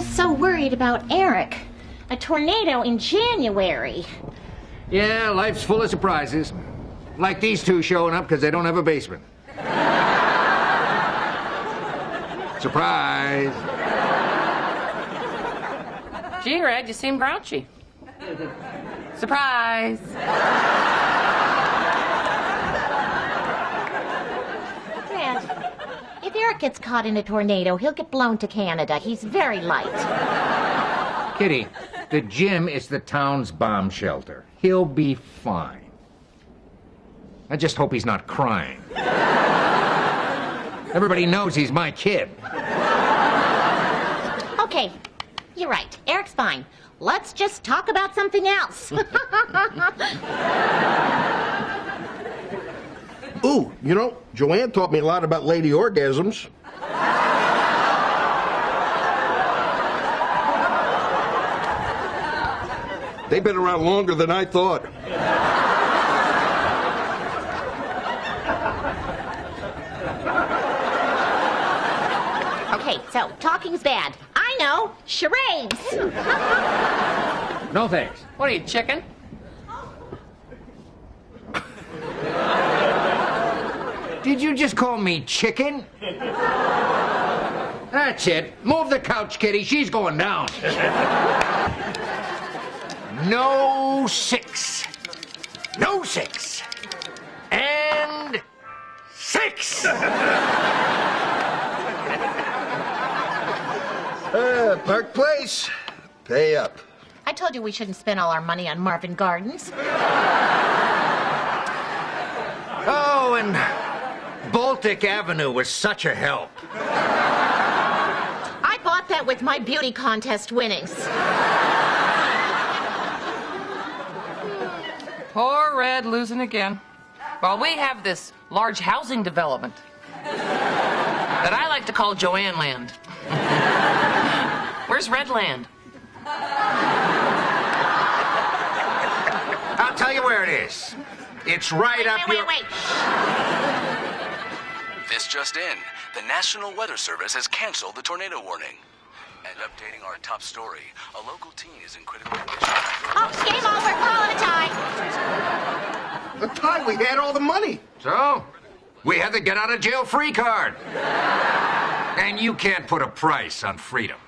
just so worried about Eric. A tornado in January. Yeah, life's full of surprises. Like these two showing up because they don't have a basement. Surprise! Gee, Red, you seem grouchy. Surprise! Red, if Eric gets caught in a tornado, he'll get blown to Canada. He's very light. Kitty, the gym is the town's bomb shelter. He'll be fine. I just hope he's not crying. Everybody knows he's my kid. Okay, you're right. Eric's fine. Let's just talk about something else. Ooh, you know, Joanne taught me a lot about lady orgasms. They've been around longer than I thought. Okay, so talking's bad. I know. Charades. No thanks. What are you, chicken? Did you just call me chicken? That's it. Move the couch, Kitty. She's going down. No 6. No 6. And 6. Park Place, pay up. I told you we shouldn't spend all our money on Marvin Gardens. Oh, and Baltic Avenue was such a help. I bought that with my beauty contest winnings. Poor Red losing again. Well, we have this large housing development that I like to call Joanne Land. Where's Red Land? I'll tell you where it is. It's right up your... Wait. This just in. The National Weather Service has canceled the tornado warning. And updating our top story, a local teen is in critical condition. Oh, game over. Call it a tie. The time we had all the money. So, we had the get-out-of-jail-free card. And you can't put a price on freedom.